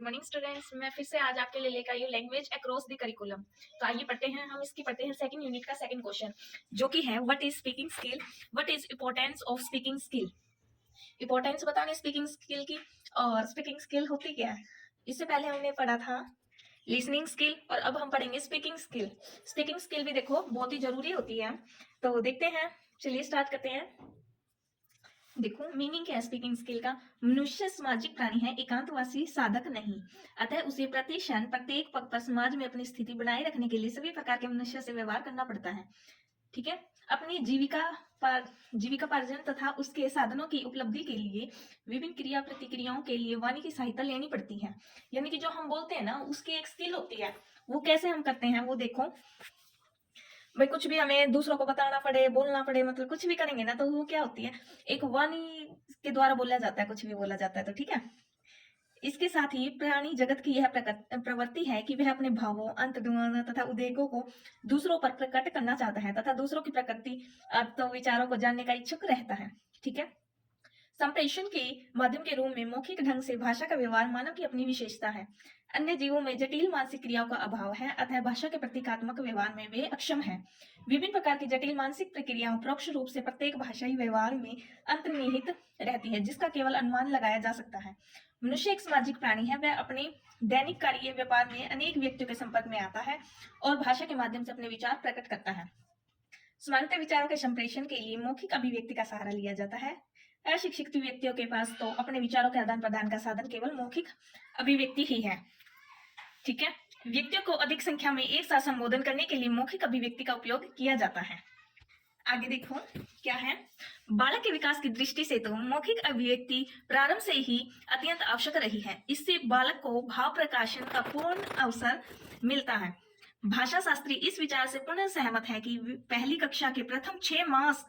Morning students, मैं फिर से आज आपके लिए लेकर आई हूँ लैंग्वेज अक्रॉस द करिकुलम। तो आइए पढ़ते हैं, हम इसकी पढ़ते हैं सेकंड यूनिट का सेकंड क्वेश्चन, जो कि है what is speaking skill, what is importance of speaking skill. Importance बताने स्पीकिंग स्किल की, और स्पीकिंग स्किल होती क्या है। इससे पहले हमने पढ़ा था लिसनिंग स्किल, और अब हम पढ़ेंगे स्पीकिंग स्किल। स्पीकिंग स्किल भी देखो बहुत ही जरूरी होती है, तो देखते हैं, चलिए स्टार्ट करते हैं। देखो मीनिंग क्या है स्पीकिंग स्किल का। मनुष्य सामाजिक प्राणी है, एकांतवासी साधक नहीं। अतः उसे प्रति क्षण प्रत्येक पग पर समाज में अपनी स्थिति बनाए रखने के लिए सभी प्रकार के मनुष्य से व्यवहार करना पड़ता है। ठीक है। अपनी जीविकापार्जन तथा उसके साधनों की उपलब्धि के लिए विभिन्न क्रिया प्रतिक्रियाओं के लिए वाणी की सहायता लेनी पड़ती है। यानी कि जो हम बोलते हैं ना, उसकी एक स्किल होती है। वो कैसे हम करते हैं वो देखो भाई। कुछ भी हमें दूसरों को बताना पड़े, बोलना पड़े, मतलब कुछ भी करेंगे ना, तो वो क्या होती है, एक वाणी के द्वारा बोला जाता है, कुछ भी बोला जाता है। तो ठीक है। इसके साथ ही प्राणी जगत की यह प्रवृत्ति है कि वह अपने भावों, अंतर्द्वंद तथा उद्वेगों को दूसरों पर प्रकट करना चाहता है तथा दूसरों की प्रकृति, अर्थ, विचारों को जानने का इच्छुक रहता है। ठीक है। संप्रेषण के माध्यम के रूप में मौखिक ढंग से भाषा का व्यवहार मानव की अपनी विशेषता है। अन्य जीवों में जटिल मानसिक क्रियाओं का अभाव है, अतः भाषा के प्रतीकात्मक व्यवहार में वे अक्षम है। विभिन्न प्रकार की जटिल मानसिक प्रक्रियाओं परोक्ष रूप से प्रत्येक भाषाई व्यवहार में अंतर्निहित रहती है, जिसका केवल अनुमान लगाया जा सकता है। मनुष्य एक सामाजिक प्राणी है, वह अपने दैनिक कार्य व्यापार में अनेक व्यक्तियों के संपर्क में आता है और भाषा के माध्यम से अपने विचार प्रकट करता है। सामान्यतः विचारों के संप्रेषण के लिए मौखिक अभिव्यक्ति का सहारा लिया जाता है। अशिक्षित व्यक्तियों के पास तो अपने विचारों के आदान प्रदान का साधन केवल मौखिक अभिव्यक्ति ही है। ठीक है। व्यक्तियों को अधिक संख्या में एक साथ संबोधन करने के लिए मौखिक अभिव्यक्ति का उपयोग किया जाता है। आगे देखो क्या है। बालक के विकास की दृष्टि से तो मौखिक अभिव्यक्ति प्रारंभ से ही अत्यंत आवश्यक रही है। इससे बालक को भाव प्रकाशन का पूर्ण अवसर मिलता है। भाषा शास्त्री इस विचार से पूर्ण सहमत है कि पहली कक्षा के प्रथम 6 मास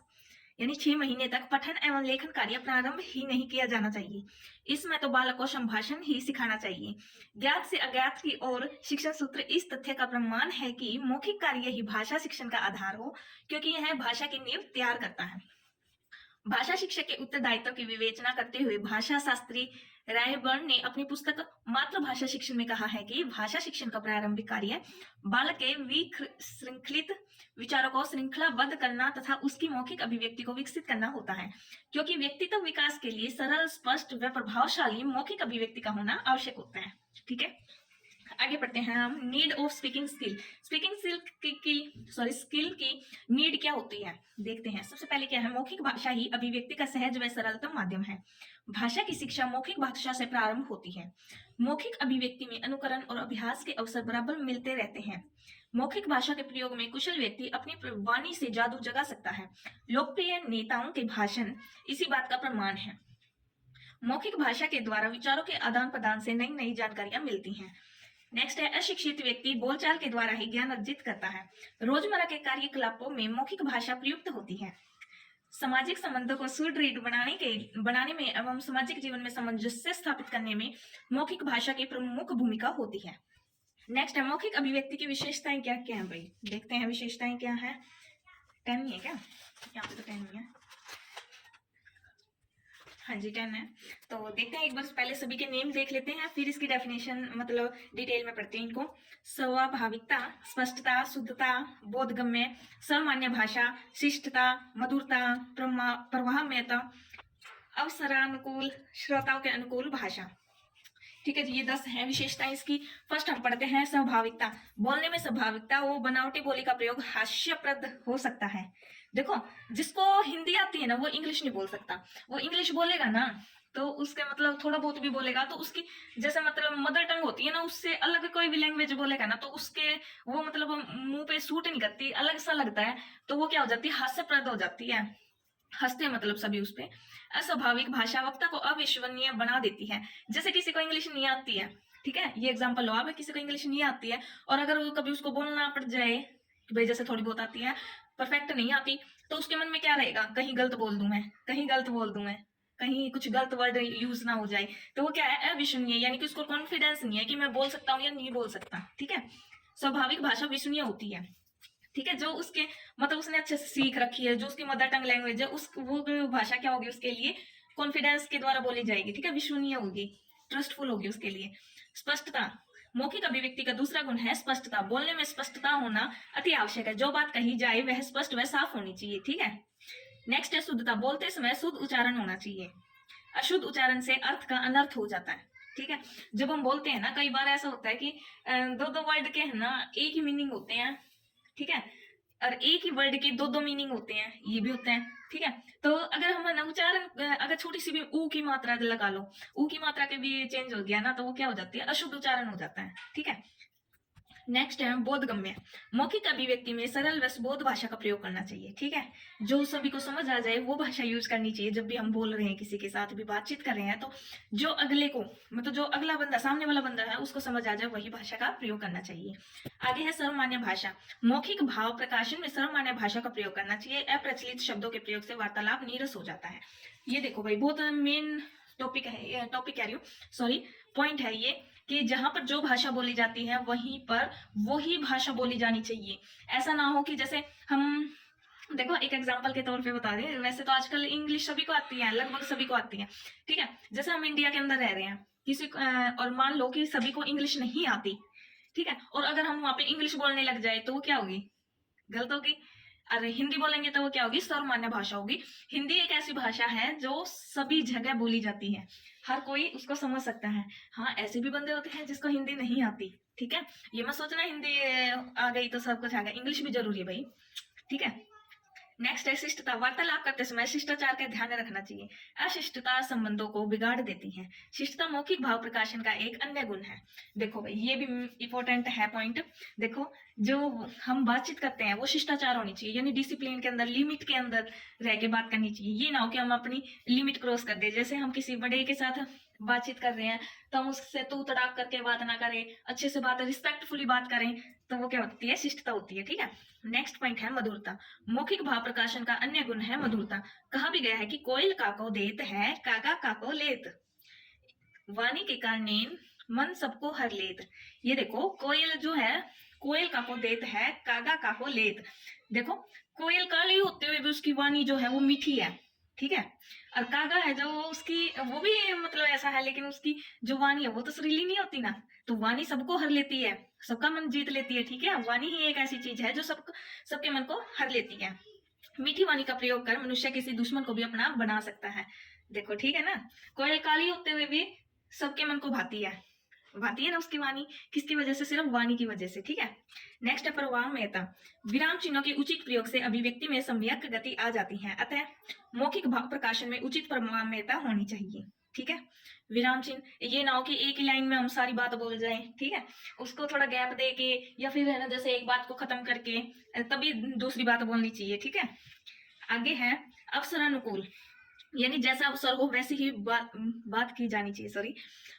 यानी 6 महीने तक पठन एवं लेखन कार्य प्रारंभ ही नहीं किया जाना चाहिए। इसमें तो बालक को संभाषण ही सिखाना चाहिए। ज्ञात से अज्ञात की ओर शिक्षण सूत्र इस तथ्य का प्रमाण है कि मौखिक कार्य ही भाषा शिक्षण का आधार हो, क्योंकि यह भाषा की नींव तैयार करता है। भाषा शिक्षक के उत्तरदायित्व की विवेचना करते हुए भाषा शास्त्री रायबर्न ने अपनी पुस्तक मातृभाषा शिक्षण में कहा है कि भाषा शिक्षण का प्रारंभिक कार्य बालक के विश्रृंखलित विचारों को श्रृंखलाबद्ध करना तथा उसकी मौखिक अभिव्यक्ति को विकसित करना होता है, क्योंकि व्यक्तित्व विकास के लिए सरल, स्पष्ट व प्रभावशाली मौखिक अभिव्यक्ति का होना आवश्यक होता है। ठीक है। आगे पढ़ते हैं हम। Need of speaking skill. Speaking skill की नीड क्या होती है देखते हैं। सबसे पहले क्या है, मौखिक भाषा ही अभिव्यक्ति का सहज व सरलतम माध्यम है। भाषा की शिक्षा मौखिक भाषा से प्रारंभ होती है। मौखिक अभिव्यक्ति में अनुकरण और अभ्यास के अवसर बराबर मिलते रहते हैं। मौखिक भाषा के प्रयोग में कुशल व्यक्ति अपनी वाणी से जादू जगा सकता है। लोकप्रिय नेताओं के भाषण इसी बात का प्रमाण है। मौखिक भाषा के द्वारा विचारों के आदान प्रदान से नई नई जानकारियां मिलती हैं। नेक्स्ट है, अशिक्षित व्यक्ति बोलचाल के द्वारा ही ज्ञान अर्जित करता है। रोजमर्रा के कार्यकलापों में मौखिक भाषा प्रयुक्त होती है। सामाजिक संबंधों को सुदृढ़ बनाने में एवं सामाजिक जीवन में सामंजस्य स्थापित करने में मौखिक भाषा की प्रमुख भूमिका होती है। नेक्स्ट है, मौखिक अभिव्यक्ति की विशेषताएं क्या क्या है भाई, देखते हैं विशेषताएं क्या है। 10 नहीं है क्या, यहाँ पे तो 10 नहीं है। हाँ जी 10 है। तो देखते हैं, एक बार पहले सभी के नेम देख लेते हैं, फिर इसकी डेफिनेशन मतलब डिटेल में पढ़ते हैं इनको। स्वाभाविकता, स्पष्टता, शुद्धता, बोधगम्य, सामान्य भाषा, शिष्टता, मधुरता, प्रवाहमयता, अवसरानुकूल, श्रोताओं के अनुकूल भाषा। ठीक है जी, ये 10 है विशेषताएं इसकी। फर्स्ट हम पढ़ते हैं स्वाभाविकता। बोलने में स्वाभाविकता, वो बनावटी बोली का प्रयोग हास्यप्रद हो सकता है। देखो, जिसको हिंदी आती है ना, वो इंग्लिश नहीं बोल सकता। वो इंग्लिश बोलेगा ना, तो उसके मतलब थोड़ा बहुत भी बोलेगा तो उसकी जैसे मतलब मदर टंग होती है ना, उससे अलग कोई भी लैंग्वेज बोलेगा ना, तो उसके वो मतलब मुंह पे सूट नहीं करती, अलग सा लगता है, तो वो क्या हो जाती है, हास्यप्रद हो जाती है। हंसते मतलब सभी उस पे। अस्वाभाविक भाषा वक्ता को अविश्वसनीय बना देती है। जैसे किसी को इंग्लिश नहीं आती है, ठीक है, ये एग्जांपल लो आप, किसी को इंग्लिश नहीं आती है और अगर वो कभी उसको बोलना पड़ जाए कि भाई जैसे थोड़ी बहुत आती है, परफेक्ट नहीं आती, तो उसके मन में क्या रहेगा, कहीं गलत बोल दूं मैं, कहीं गलत बोल दूं मैं, कहीं कुछ गलत वर्ड यूज ना हो जाए, तो वो क्या है, अविश्वसनीय, यानी कि उसको कॉन्फिडेंस नहीं है कि मैं बोल सकता हूँ या नहीं बोल सकता। ठीक है। स्वाभाविक भाषा विश्वसनीय होती है। ठीक है, जो उसके मतलब उसने अच्छे से सीख रखी है, जो उसकी मदर टंग लैंग्वेज है, उस वो भाषा क्या होगी उसके लिए, कॉन्फिडेंस के द्वारा बोली जाएगी। ठीक है, विश्वसनीय होगी। ट्रस्टफुल होगी उसके लिए। स्पष्टता, मौखिक अभिव्यक्ति का दूसरा गुण है स्पष्टता। बोलने में स्पष्टता होना अति आवश्यक है। जो बात कही जाए वह स्पष्ट व साफ होनी चाहिए, ठीक है। नेक्स्ट है शुद्धता, बोलते समय शुद्ध उच्चारण होना चाहिए। अशुद्ध उच्चारण से अर्थ का अनर्थ हो जाता है, ठीक है। जब हम बोलते हैं ना, कई बार ऐसा होता है कि दो दो वर्ड के है ना एक ही मीनिंग होते हैं, ठीक है, और एक ही वर्ड के दो दो मीनिंग होते हैं, ये भी होते हैं, ठीक है। तो अगर हम ना उच्चारण अगर छोटी सी भी ऊ की मात्रा लगा लो, ऊ की मात्रा के भी चेंज हो गया ना, तो वो क्या हो जाती है, अशुद्ध उच्चारण हो जाता है, ठीक है। नेक्स्ट है बोधगम्य, मौखिक अभिव्यक्ति में सरल व सुबोध भाषा का प्रयोग करना चाहिए, ठीक है। जो सभी को समझ आ जाए वो भाषा यूज करनी चाहिए। जब भी हम बोल रहे हैं, किसी के साथ भी बातचीत कर रहे हैं, तो जो अगले को, मतलब जो अगला बंदा, सामने वाला बंदा है, उसको समझ आ जाए वही भाषा का प्रयोग करना चाहिए। आगे है सर्वमान्य भाषा, मौखिक भाव प्रकाशन में सर्वमान्य भाषा का प्रयोग करना चाहिए। अप्रचलित शब्दों के प्रयोग से वार्तालाप नीरस हो जाता है। ये देखो भाई, बहुत मेन टॉपिक है, टॉपिक कह रही हूँ, सॉरी, पॉइंट है ये, कि जहां पर जो भाषा बोली जाती है वहीं पर वही भाषा बोली जानी चाहिए। ऐसा ना हो कि जैसे हम, देखो एक एग्जांपल के तौर पे बता दें, वैसे तो आजकल इंग्लिश सभी को आती है, लगभग सभी को आती है, ठीक है। जैसे हम इंडिया के अंदर रह रहे हैं, किसी और मान लो कि सभी को इंग्लिश नहीं आती, ठीक है, और अगर हम वहां पे इंग्लिश बोलने लग जाए तो वो क्या होगी, गलत होगी। अरे हिंदी बोलेंगे तो वो क्या होगी, सर्वमान्य भाषा होगी। हिंदी एक ऐसी भाषा है जो सभी जगह बोली जाती है, हर कोई उसको समझ सकता है। हाँ, ऐसे भी बंदे होते हैं जिसको हिंदी नहीं आती, ठीक है। ये मत सोचना हिंदी आ गई तो सब कुछ आ गया, इंग्लिश भी जरूरी है भाई, ठीक है। नेक्स्ट है शिष्टता, वार्तालाप करते समय शिष्टाचार का ध्यान रखना चाहिए। अशिष्टता संबंधों को बिगाड़ देती है। शिष्टता मौखिक भाव प्रकाशन का एक अन्य गुण है। देखो भाई, ये भी इंपॉर्टेंट है पॉइंट। देखो, जो हम बातचीत करते हैं वो शिष्टाचार होनी चाहिए, यानी डिसिप्लिन के अंदर, लिमिट के अंदर रह के बात करनी चाहिए। ये ना हो कि हम अपनी लिमिट क्रॉस कर दे। जैसे हम किसी बड़े के साथ बातचीत कर रहे हैं तो हम उससे तू तड़ाक करके बात ना करें, अच्छे से बात, रिस्पेक्टफुली बात करें, तो वो क्या होती है, शिष्टता होती है, ठीक है। नेक्स्ट पॉइंट है मधुरता, मौखिक भाव प्रकाशन का अन्य गुण है मधुरता। कहा भी गया है कि कोयल काको देत है, काका काको लेत, वाणी के कारणे मन सबको हर लेत। ये देखो, कोयल जो है, कोयल काको देत है, कागा काको लेत। देखो, कोयल काली होते हुए भी उसकी वाणी जो है वो मीठी है, ठीक है। और कागा है जो उसकी, वो भी मतलब ऐसा है, लेकिन उसकी जो वाणी है वो तो सुरीली नहीं होती ना। तो वाणी सबको हर लेती है, सबका मन जीत लेती है, ठीक है। वाणी ही एक ऐसी चीज है जो सबके मन को हर लेती है। मीठी वाणी का प्रयोग कर मनुष्य किसी दुश्मन को भी अपना बना सकता है। देखो, ठीक है ना, कोयल काली होते हुए भी सबके मन को भाती है, भाती है ना उसकी वाणी, किसकी वजह से, सिर्फ वाणी की वजह से, ठीक है। नेक्स्ट है प्रवाहमयता, विराम चिन्हों के उचित प्रयोग से अभिव्यक्ति में सम्यक गति आ जाती है। अतः मौखिक भाव प्रकाशन में उचित प्रवाहमयता होनी चाहिए, ठीक है। विराम चिन्ह, ये ना हो कि एक ही लाइन में हम सारी बात बोल जाएं, ठीक है, उसको थोड़ा गैप दे के, या फिर है ना, जैसे एक बात को खत्म करके तभी दूसरी बात बोलनी चाहिए, ठीक है। आगे है अवसरानुकूल, यानी जैसा अवसर हो वैसी ही बात की जानी चाहिए, सॉरी।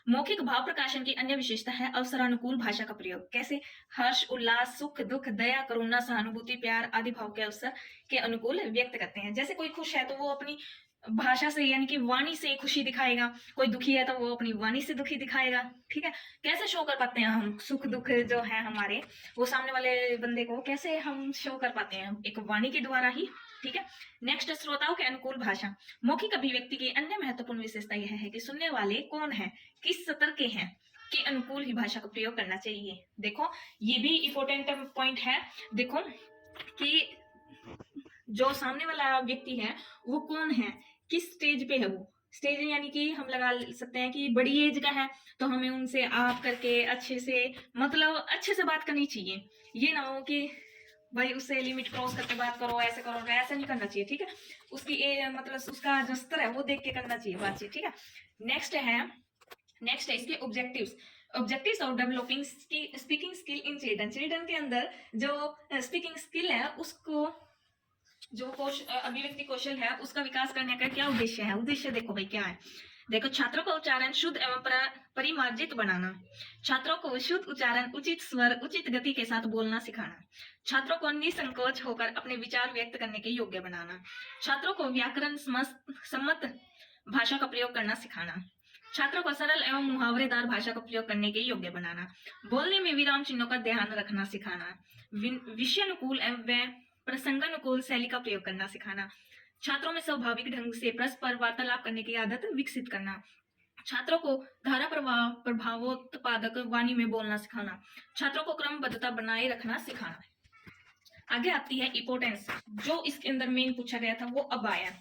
मौखिक भाव प्रकाशन की अन्य विशेषता है अवसरानुकूल भाषा का प्रयोग। कैसे, हर्ष, उल्लास, सुख, दुख, दया, करुणा, सहानुभूति, प्यार आदि भाव के अवसर के अनुकूल व्यक्त करते हैं। जैसे कोई खुश है तो वो अपनी भाषा से, यानी कि वाणी से खुशी दिखाएगा, कोई दुखी है तो वो अपनी वाणी से दुखी दिखाएगा, ठीक है। कैसे शो कर पाते हैं हम सुख दुख जो है हमारे, वो सामने वाले बंदे को कैसे हम शो कर पाते हैं, एक वाणी के द्वारा ही, ठीक है। नेक्स्ट, श्रोताओं के अनुकूल भाषा, मौखिक अभिव्यक्ति की अन्य महत्वपूर्ण विशेषता यह है कि सुनने वाले कौन है, किस स्तर के हैं, के अनुकूल ही भाषा का प्रयोग करना चाहिए। देखो, ये भी इंपॉर्टेंट पॉइंट है। देखो कि जो सामने वाला व्यक्ति है वो कौन है, किस स्टेज पे है वो, स्टेज यानी कि हम लगा सकते हैं कि बड़ी एज का है तो हमें उनसे आप करके अच्छे से, मतलब अच्छे से बात करनी चाहिए। ये ना हो कि भाई उससे लिमिट क्रॉस करके बात करो, ऐसे करो, ऐसा नहीं करना चाहिए, ठीक है। उसकी मतलब उसका जो स्तर है वो देख के करना चाहिए बातचीत, ठीक है। नेक्स्ट है इसके objectives of developing speaking skill in children. Children के अंदर जो स्पीकिंग स्किल है, उसको जो अभिव्यक्ति कौशल है उसका विकास करने का क्या उद्देश्य है। उद्देश्य देखो भाई क्या है, देखो, छात्रों का उच्चारण शुद्ध एवं परिमार्जित बनाना, छात्रों को शुद्ध उच्चारण, उचित स्वर, उचित गति के साथ बोलना सिखाना, छात्रों को निसंकोच होकर अपने विचार व्यक्त करने के योग्य बनाना, छात्रों को व्याकरण सम्मत भाषा का प्रयोग करना सिखाना, छात्रों को सरल एवं मुहावरेदार भाषा का प्रयोग करने के योग्य बनाना, बोलने में विराम चिन्हों का ध्यान रखना सिखाना, विषयानुकूल एवं प्रसंगानुकूल शैली का प्रयोग करना सिखाना, छात्रों में स्वाभाविक ढंग से परस्पर वार्तालाप करने की आदत विकसित करना, छात्रों को धारा प्रवाह प्रभावोत्पादक वाणी में बोलना सिखाना, छात्रों को क्रमबद्धता बनाए रखना सिखाना। आगे आती है इम्पोर्टेंस, जो इसके अंदर मेन पूछा गया था वो अब आया।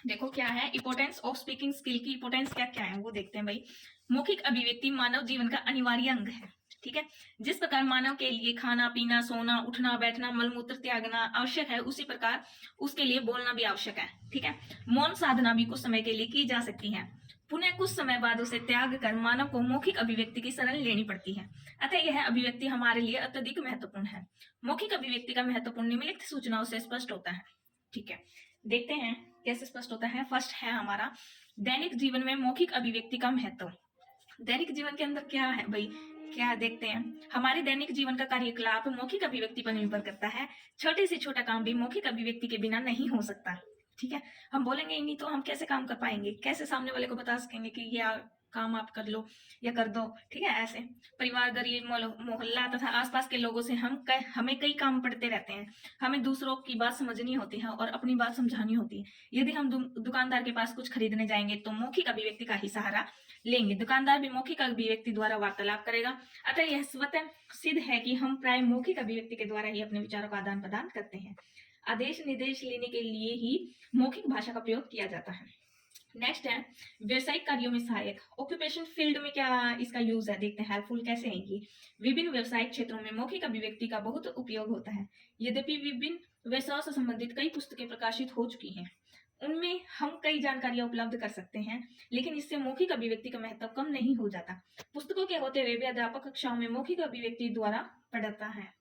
देखो क्या है इम्पोर्टेंस ऑफ स्पीकिंग स्किल की इम्पोर्टेंस क्या क्या है वो देखते हैं भाई। मौखिक अभिव्यक्ति मानव जीवन का अनिवार्य अंग है, ठीक है। जिस प्रकार मानव के लिए खाना पीना सोना उठना बैठना मलमूत्र त्यागना आवश्यक है, उसी प्रकार उसके लिए बोलना भी आवश्यक है, ठीक है। मौन साधना भी कुछ समय के लिए की जा सकती है, पुनः कुछ समय बाद उसे त्याग कर मानव को मौखिक अभिव्यक्ति की शरण लेनी पड़ती है। अतः यह अभिव्यक्ति हमारे लिए अत्यधिक महत्वपूर्ण है। मौखिक अभिव्यक्ति का महत्वपूर्ण निम्नलिखित सूचनाओं से स्पष्ट होता है, ठीक है। देखते हैं कैसे स्पष्ट होता है। फर्स्ट है हमारा दैनिक जीवन में मौखिक अभिव्यक्ति का महत्व। दैनिक जीवन के अंदर क्या है भाई, क्या देखते हैं। हमारे दैनिक जीवन का कार्यकलाप मौखिक अभिव्यक्ति पर निर्भर करता है। छोटे से छोटा काम भी मौखिक अभिव्यक्ति के बिना नहीं हो सकता, ठीक है। हम बोलेंगे ही नहीं तो हम कैसे काम कर पाएंगे, कैसे सामने वाले को बता सकेंगे कि ये काम आप कर लो या कर दो, ठीक है। ऐसे परिवार गरीब मोहल्ला तथा आसपास के लोगों से हमें कई काम पड़ते रहते हैं। हमें दूसरों की बात समझनी होती है और अपनी बात समझानी होती है। यदि हम दुकानदार के पास कुछ खरीदने जाएंगे तो मौखिक अभिव्यक्ति का ही सहारा लेंगे। दुकानदार भी मौखिक अभिव्यक्ति द्वारा वार्तालाप करेगा। अतः यह स्वतः सिद्ध है कि हम प्राय मौखिक अभिव्यक्ति के द्वारा ही अपने विचारों का आदान प्रदान करते हैं। आदेश निर्देश लेने के लिए ही मौखिक भाषा का प्रयोग किया जाता है। नेक्स्ट है व्यवसायिक कार्यों में सहायक। ऑक्यूपेशन फील्ड में क्या इसका यूज है, देखते हैं हेल्पफुल कैसे है ये। विभिन्न व्यवसायिक क्षेत्रों में मौखिक अभिव्यक्ति का बहुत उपयोग होता है। यद्यपि विभिन्न व्यवसायों से संबंधित कई पुस्तकें प्रकाशित हो चुकी हैं, उनमें हम कई जानकारियां उपलब्ध कर सकते हैं, लेकिन इससे मौखिक अभिव्यक्ति का महत्व कम नहीं हो जाता। पुस्तकों के होते हुए भी अध्यापक कक्षाओं में मौखिक अभिव्यक्ति द्वारा पढ़ाता है।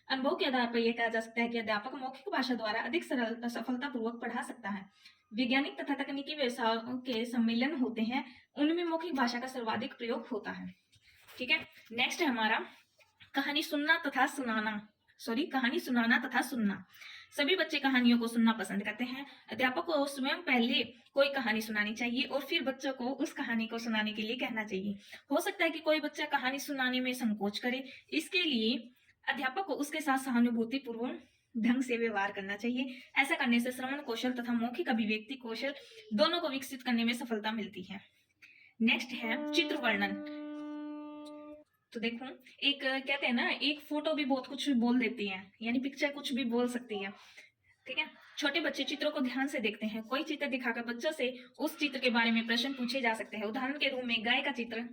अनुभव के आधार पर यह कहा जा सकता है कि अध्यापक मौखिक भाषा द्वारा अधिक सफलतापूर्वक पढ़ा सकता है। वैज्ञानिक तथा तकनीकी व्यवसायों के सम्मेलन होते हैं, उनमें मौखिक भाषा का सर्वाधिक प्रयोग होता है, ठीक है। नेक्स्ट है हमारा कहानी सुनाना तथा सुनना। सभी बच्चे कहानियों को सुनना पसंद करते हैं। अध्यापक को स्वयं पहले कोई कहानी सुनानी चाहिए और फिर बच्चों को उस कहानी को सुनाने के लिए कहना चाहिए। हो सकता है कि कोई बच्चा कहानी सुनाने में संकोच करे, इसके लिए अध्यापक को उसके साथ सहानुभूतिपूर्वक ढंग से व्यवहार करना चाहिए। ऐसा करने से श्रवण कौशल तथा मौखिक अभिव्यक्ति कौशल दोनों को विकसित करने में सफलता मिलती है। नेक्स्ट है चित्र वर्णन। तो देखो एक कहते हैं ना, एक फोटो भी बहुत कुछ बोल देती है, यानी पिक्चर कुछ भी बोल सकती है, ठीक है। छोटे बच्चे चित्रों को ध्यान से देखते हैं। कोई चित्र दिखाकर बच्चों से उस चित्र के बारे में प्रश्न पूछे जा सकते हैं। उदाहरण के रूप में गाय का चित्र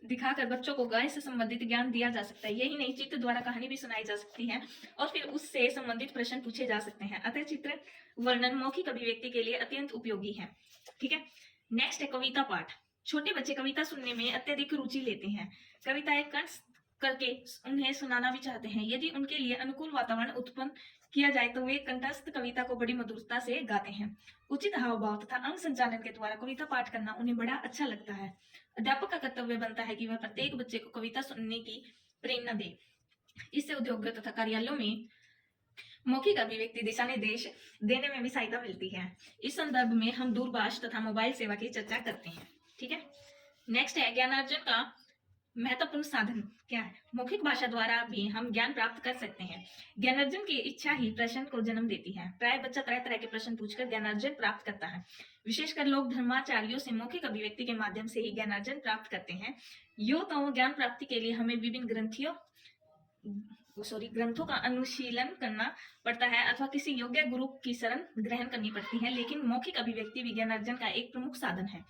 दिखाकर बच्चों को गाय से संबंधित ज्ञान दिया जा सकता है। यही नहीं, चित्र द्वारा कहानी भी सुनाई जा सकती है और फिर उससे संबंधित प्रश्न पूछे जा सकते हैं। अतः चित्र वर्णन मौखिक अभिव्यक्ति के लिए अत्यंत उपयोगी है, ठीक है। नेक्स्ट है कविता पाठ। छोटे बच्चे कविता सुनने में अत्यधिक रुचि लेते हैं। कविताएं कंठ करके उन्हें सुनाना भी चाहते हैं। यदि उनके लिए अनुकूल वातावरण उत्पन्न किया जाए तो वे कंठस्थ कविता को बड़ी मधुरता से गाते हैं। उचित हाव भाव तथा अंग संचालन के द्वारा कविता पाठ करना उन्हें बड़ा अच्छा लगता है। अध्यापक का कर्तव्य बनता है कि वह प्रत्येक बच्चे को कविता सुनने की प्रेरणा दे। इससे उद्योग तथा कार्यालयों में मौखिक अभिव्यक्ति दिशा निर्देश देने में भी सहायता मिलती है। इस संदर्भ में हम दूरभाष तथा मोबाइल सेवा की चर्चा करते हैं, ठीक है। नेक्स्ट है ज्ञानार्जन का महत्वपूर्ण साधन क्या है। मौखिक भाषा द्वारा भी हम ज्ञान प्राप्त कर सकते हैं। ज्ञानार्जन की इच्छा ही प्रश्न को जन्म देती है। प्राय बच्चा तरह तरह के प्रश्न पूछकर ज्ञानार्जन प्राप्त करता है। विशेषकर लोग धर्माचार्यों से मौखिक अभिव्यक्ति के माध्यम से ही ज्ञानार्जन प्राप्त करते हैं। यो तो ज्ञान प्राप्ति के लिए हमें विभिन्न ग्रंथों का अनुशीलन करना पड़ता है अथवा किसी योग्य गुरु की शरण ग्रहण करनी पड़ती है, लेकिन मौखिक अभिव्यक्ति भी ज्ञानार्जन का एक प्रमुख साधन है।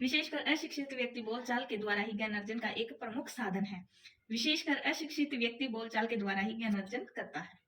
विशेषकर अशिक्षित व्यक्ति बोलचाल के द्वारा ही ज्ञानार्जन का एक प्रमुख साधन है। विशेषकर अशिक्षित व्यक्ति बोलचाल के द्वारा ही ज्ञानार्जन करता है।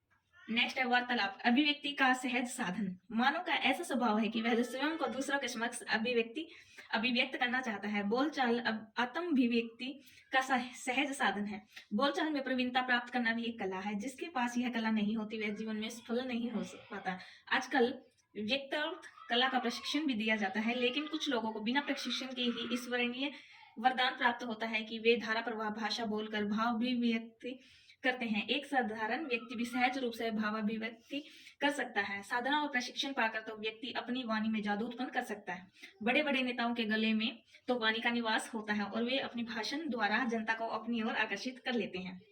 नेक्स्ट है वार्तालाप, अभिव्यक्ति का सहज साधन। मानव का ऐसा स्वभाव है कि वह स्वयं को दूसरों के समक्ष अभिव्यक्त करना चाहता है। बोलचाल आत्माभिव्यक्ति का सहज साधन है। बोलचाल में प्रवीणता प्राप्त करना भी एक कला है। जिसके पास यह कला नहीं होती वह जीवन में सफल नहीं हो पाता। आजकल व्यक्तिगत कला का प्रशिक्षण भी दिया जाता है, लेकिन कुछ लोगों को बिना प्रशिक्षण के ही ईश्वरीय वरदान प्राप्त होता है कि वे धारा प्रवाह भाषा बोलकर भाव अभिव्यक्ति करते हैं। एक साधारण व्यक्ति भी सहज रूप से भाव अभिव्यक्ति कर सकता है। साधना और प्रशिक्षण पाकर तो व्यक्ति अपनी वाणी में जादू उत्पन्न कर सकता है। बड़े बड़े नेताओं के गले में तो वाणी का निवास होता है और वे अपनी भाषण द्वारा जनता को अपनी ओर आकर्षित कर लेते हैं।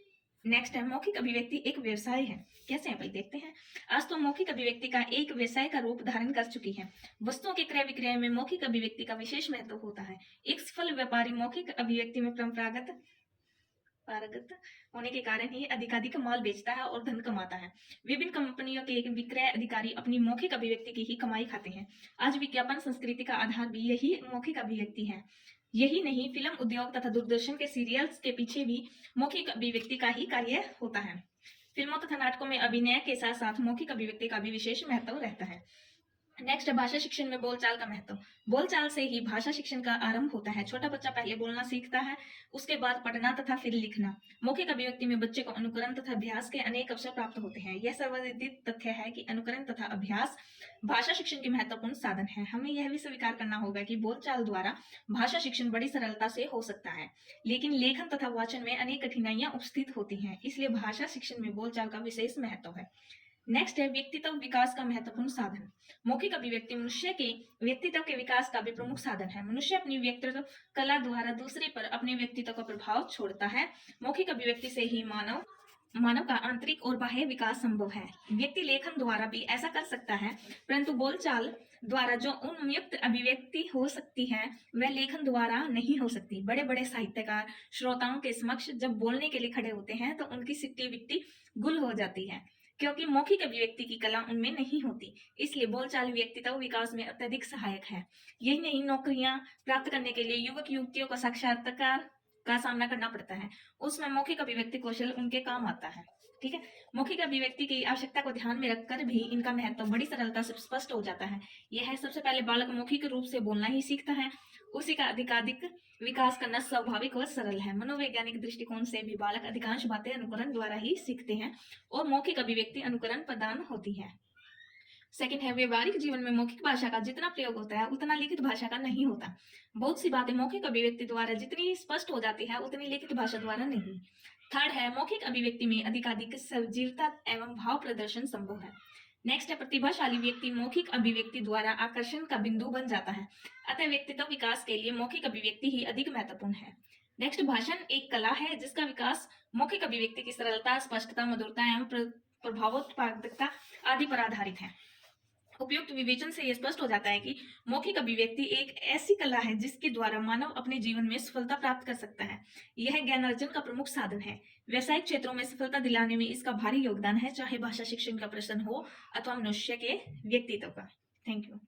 नेक्स्ट है मौखिक अभिव्यक्ति एक व्यवसाय है। कैसे है भाई देखते हैं। आज तो मौखिक अभिव्यक्ति का एक व्यवसाय का रूप धारण कर चुकी है। वस्तुओं के क्रय विक्रय में मौखिक अभिव्यक्ति का विशेष महत्व होता है। एक सफल व्यापारी मौखिक अभिव्यक्ति में पारंगत होने के कारण ही अधिकाधिक माल बेचता है और धन कमाता है। विभिन्न कंपनियों के विक्रय अधिकारी अपनी मौखिक अभिव्यक्ति की ही कमाई खाते हैं। आज विज्ञापन संस्कृति का आधार भी यही मौखिक अभिव्यक्ति है। यही नहीं, फिल्म उद्योग तथा दूरदर्शन के सीरियल्स के पीछे भी मौखिक अभिव्यक्ति का ही कार्य होता है। फिल्मों तथा नाटकों में अभिनय के साथ साथ मौखिक अभिव्यक्ति का भी विशेष महत्व रहता है। नेक्स्ट है भाषा शिक्षण में बोलचाल का महत्व। बोलचाल से ही भाषा शिक्षण का आरंभ होता है। छोटा बच्चा पहले बोलना सीखता है, उसके बाद पढ़ना तथा फिर लिखना। मौखिक अभिव्यक्ति में बच्चे को अनुकरण तथा अभ्यास के अनेक अवसर प्राप्त होते हैं। यह सर्वविदित तथ्य है कि अनुकरण तथा अभ्यास भाषा शिक्षण के महत्वपूर्ण साधन है। हमें यह भी स्वीकार करना होगा कि बोलचाल द्वारा भाषा शिक्षण बड़ी सरलता से हो सकता है, लेकिन लेखन तथा वाचन में अनेक कठिनाइयां उपस्थित होती हैं। इसलिए भाषा शिक्षण में बोलचाल का विशेष महत्व है। नेक्स्ट है व्यक्तित्व विकास का महत्वपूर्ण साधन। मौखिक अभिव्यक्ति मनुष्य के व्यक्तित्व के विकास का भी प्रमुख साधन है। मनुष्य अपनी व्यक्तित्व कला द्वारा दूसरे पर अपने व्यक्तित्व का प्रभाव छोड़ता है। मौखिक अभिव्यक्ति से ही मानव का आंतरिक और बाह्य विकास संभव है। व्यक्ति लेखन द्वारा भी ऐसा कर सकता है, परंतु बोलचाल द्वारा जो उन्मुक्त अभिव्यक्ति हो सकती है वह लेखन द्वारा नहीं हो सकती। बड़े बड़े साहित्यकार श्रोताओं के समक्ष जब बोलने के लिए खड़े होते हैं तो उनकी सिट्टी बिट्टी गुल हो जाती है, क्योंकि मौखिक अभिव्यक्ति की कला उनमें नहीं होती। इसलिए बोलचाल व्यक्तित्व विकास में अत्यधिक सहायक है। यही नहीं, नौकरियां प्राप्त करने के लिए युवक युवतियों को साक्षात्कार का सामना करना पड़ता है, उसमें मौखिक अभिव्यक्ति कौशल उनके काम आता है। ठीक है, मौखिक अभिव्यक्ति की आवश्यकता को ध्यान में रखकर भी इनका महत्व बड़ी सरलता से स्पष्ट हो जाता है। यह है, सबसे पहले बालक मौखिक रूप से बोलना ही सीखता है, उसी का अधिकाधिक विकास करना स्वाभाविक व सरल है। मनोवैज्ञानिक दृष्टिकोण से भी बालक अधिकांश बातें अनुकरण द्वारा ही सीखते हैं और मौखिक अभिव्यक्ति अनुकरण प्रदान होती है। सेकंड है, व्यवहारिक जीवन में मौखिक भाषा का जितना प्रयोग होता है उतना लिखित भाषा का नहीं होता। बहुत सी बातें मौखिक अभिव्यक्ति द्वारा जितनी स्पष्ट हो जाती है उतनी लिखित भाषा द्वारा नहीं। थर्ड है, मौखिक अभिव्यक्ति में अधिकाधिक सजीवता एवं भाव प्रदर्शन संभव है। नेक्स्ट है, प्रतिभाशाली व्यक्ति मौखिक अभिव्यक्ति द्वारा आकर्षण का बिंदु बन जाता है। अतः व्यक्तित्व विकास के लिए मौखिक अभिव्यक्ति ही अधिक महत्वपूर्ण है। नेक्स्ट, भाषण एक कला है जिसका विकास मौखिक अभिव्यक्ति की सरलता, स्पष्टता, मधुरता एवं प्रभावोत्पादकता आदि पर आधारित है। उपयुक्त विवेचन से यह स्पष्ट हो जाता है कि मौखिक अभिव्यक्ति एक ऐसी कला है जिसके द्वारा मानव अपने जीवन में सफलता प्राप्त कर सकता है। यह ज्ञान अर्जन का प्रमुख साधन है। व्यावसायिक क्षेत्रों में सफलता दिलाने में इसका भारी योगदान है, चाहे भाषा शिक्षण का प्रश्न हो अथवा मनुष्य के व्यक्तित्व का। Thank you.